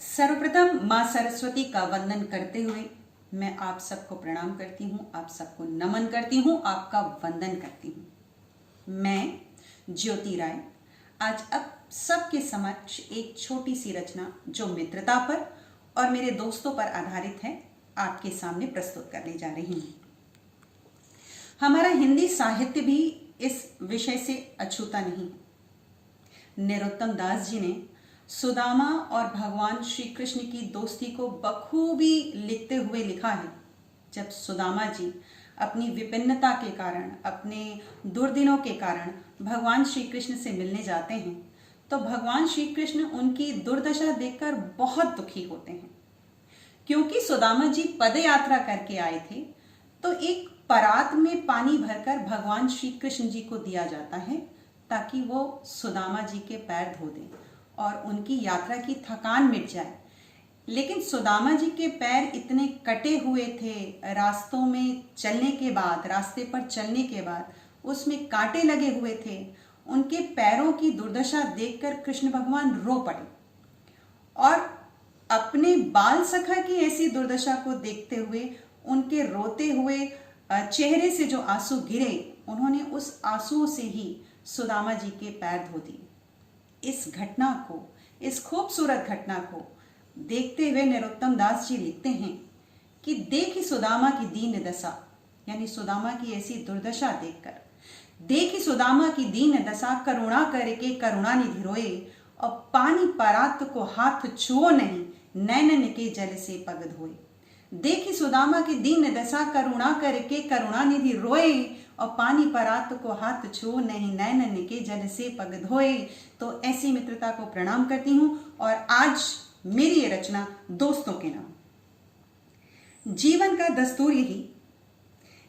सर्वप्रथम माँ सरस्वती का वंदन करते हुए मैं आप सबको प्रणाम करती हूँ, आप सबको नमन करती हूँ, आपका वंदन करती हूँ। मैं ज्योति राय आज अब सबके समक्ष एक छोटी सी रचना जो मित्रता पर और मेरे दोस्तों पर आधारित है आपके सामने प्रस्तुत करने जा रही हूँ। हमारा हिंदी साहित्य भी इस विषय से अछूता नहीं। नरोत्तम दास जी ने सुदामा और भगवान श्री कृष्ण की दोस्ती को बखूबी लिखते हुए लिखा है। जब सुदामा जी अपनी विभिन्नता के कारण, अपने दुर्दिनों के कारण भगवान श्री कृष्ण से मिलने जाते हैं तो भगवान श्री कृष्ण उनकी दुर्दशा देखकर बहुत दुखी होते हैं। क्योंकि सुदामा जी पद यात्रा करके आए थे तो एक परात में पानी भरकर भगवान श्री कृष्ण जी को दिया जाता है ताकि वो सुदामा जी के पैर धो दें और उनकी यात्रा की थकान मिट जाए। लेकिन सुदामा जी के पैर इतने कटे हुए थे, रास्तों में चलने के बाद, रास्ते पर चलने के बाद उसमें कांटे लगे हुए थे। उनके पैरों की दुर्दशा देखकर कृष्ण भगवान रो पड़े और अपने बाल सखा की ऐसी दुर्दशा को देखते हुए उनके रोते हुए चेहरे से जो आंसू गिरे, उन्होंने उस आंसुओं से ही सुदामा जी के पैर धो दिए। इस घटना को, इस खूबसूरत घटना को देखते हुए नरोत्तम दास जी लिखते हैं कि देखी सुदामा की दीन दशा, यानी सुदामा की ऐसी दुर्दशा देखकर, देखी सुदामा की दीन दशा, करुणा करके करुणा निधि रोए, और पानी परात को हाथ छुओ नहीं, नैनन के जल से पग धोए। देखी सुदामा की दीन दशा, करुणा करके करुणा निधि रोए, और पानी परात को हाथ छुओ नहीं, नैनन के जल से पग धोए। तो ऐसी मित्रता को प्रणाम करती हूँ और आज मेरी ये रचना दोस्तों के नाम। जीवन का दस्तूर यही,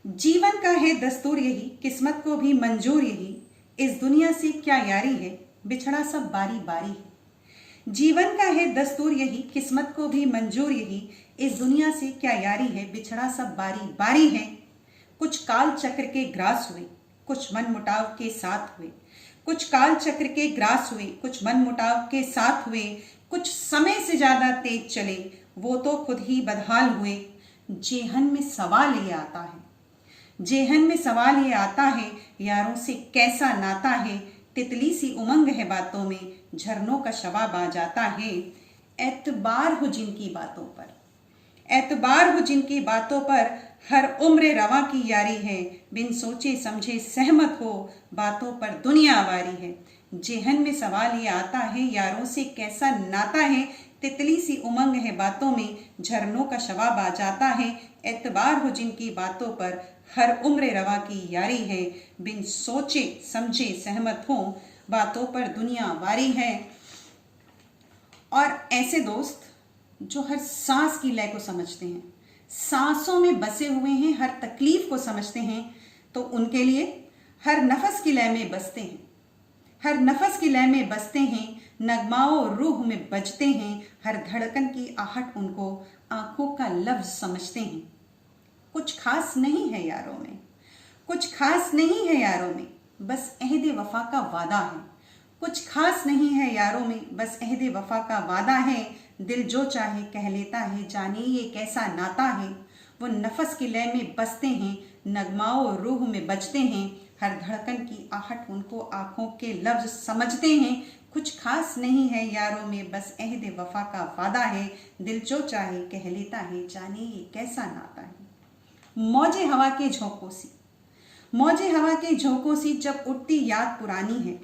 जीवन का है दस्तूर यही, किस्मत को भी मंजूर यही, इस दुनिया से क्या यारी है, बिछड़ा सब बारी बारी है। जीवन का है दस्तूर यही, किस्मत को भी मंजूर यही, इस दुनिया से क्या यारी है, बिछड़ा सब बारी बारी है। कुछ काल चक्र के ग्रास हुए, कुछ मन मुटाव के साथ हुए, कुछ काल चक्र के ग्रास हुए, कुछ मन मुटाव के साथ हुए, कुछ समय से ज्यादा तेज चले, वो तो खुद ही बदहाल हुए। जेहन में सवाल ये आता है, जेहन में सवाल ये आता है, यारों से कैसा नाता है, तितली सी उमंग है बातों में, झरनों का शबाब आ जाता है। एतबार हो जिनकी बातों पर, एतबार हो जिनकी बातों पर, हर उम्र रवा की यारी है, बिन सोचे समझे सहमत हो, बातों पर दुनिया आवारी है। जेहन में सवाल ये आता है, यारों से कैसा नाता है, तितली सी उमंग है बातों में, झरनों का शबाब आ जाता है। एतबार हो जिनकी बातों पर, हर उम्र रवा की यारी है, बिन सोचे समझे सहमत हो, बातों पर दुनिया वारी है। और ऐसे दोस्त जो हर सांस की लय को समझते हैं, सांसों में बसे हुए हैं, हर तकलीफ को समझते हैं, तो उनके लिए हर नफस की लय में बसते हैं, हर नफस की लय में बसते हैं, नगमाओ रूह में बजते हैं, हर धड़कन की आहट उनको आंखों का लफ्ज समझते हैं। कुछ खास नहीं है यारों में, कुछ खास नहीं है यारों में, बस अहद वफा का वादा है। कुछ खास नहीं है यारों में, बस अहद वफा का वादा है। दिल जो चाहे कह लेता है, जाने ये कैसा नाता है। वो नफस की लय में बसते हैं, नगमाओ रूह में बजते हैं, हर धड़कन की आहट उनको आंखों के लफ्ज समझते हैं। कुछ खास नहीं है यारों में, बस अहद वफा का वादा है। दिल जो चाहे कह लेता है, जाने ये कैसा नाता है। मौजे हवा के झोंकों सी, मौजे हवा के झोंकों सी, जब उठती याद पुरानी है,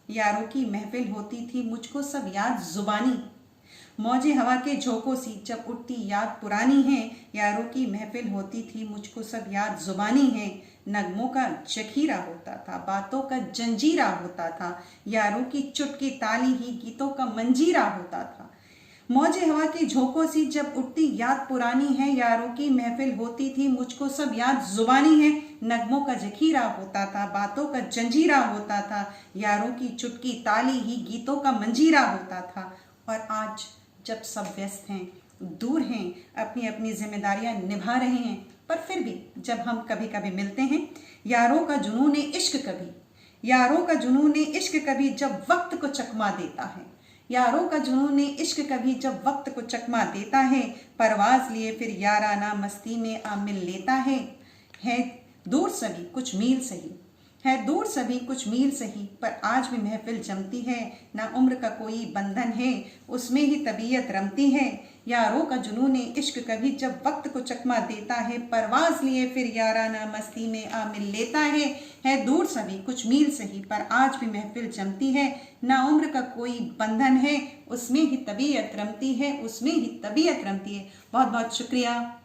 यारों की महफिल होती थी मुझको सब याद जुबानी। मौजे हवा के झोंकों सी, जब उठती याद पुरानी है, यारों की महफिल होती थी मुझको सब याद जुबानी है। नगमों का जखीरा होता था, बातों का जंजीरा होता था, यारों की चुटकी ताली ही गीतों का मंजीरा होता था। मौजे हवा के झोंकों सी, जब उठती याद पुरानी है, यारों की महफिल होती थी मुझको सब याद जुबानी है। नगमों का जखीरा होता था, बातों का जंजीरा होता था, यारों की चुटकी ताली ही गीतों का मंजीरा होता था। और आज जब सब व्यस्त हैं, दूर हैं, अपनी अपनी जिम्मेदारियां निभा रहे हैं, पर फिर भी जब हम कभी कभी मिलते हैं, यारों का जुनून इश्क कभी, यारों का जुनून इश्क कभी जब वक्त को चकमा देता है, यारों का जुनून इश्क कभी जब वक्त को चकमा देता है, परवाज लिए फिर याराना मस्ती में आ मिल लेता है दूर सभी कुछ मील सही, है दूर सभी कुछ मील सही, पर आज भी महफिल जमती है, ना उम्र का कोई बंधन है, उसमें ही तबीयत रमती है। यारों का जुनून इश्क कभी जब वक्त को चकमा देता है, परवाज लिए फिर याराना मस्ती में आ मिल लेता है दूर सभी कुछ मील सही, पर आज भी महफिल जमती है, ना उम्र का कोई बंधन है, उसमें ही तबीयत रमती है, उसमें ही तबीयत रमती है। बहुत बहुत शुक्रिया।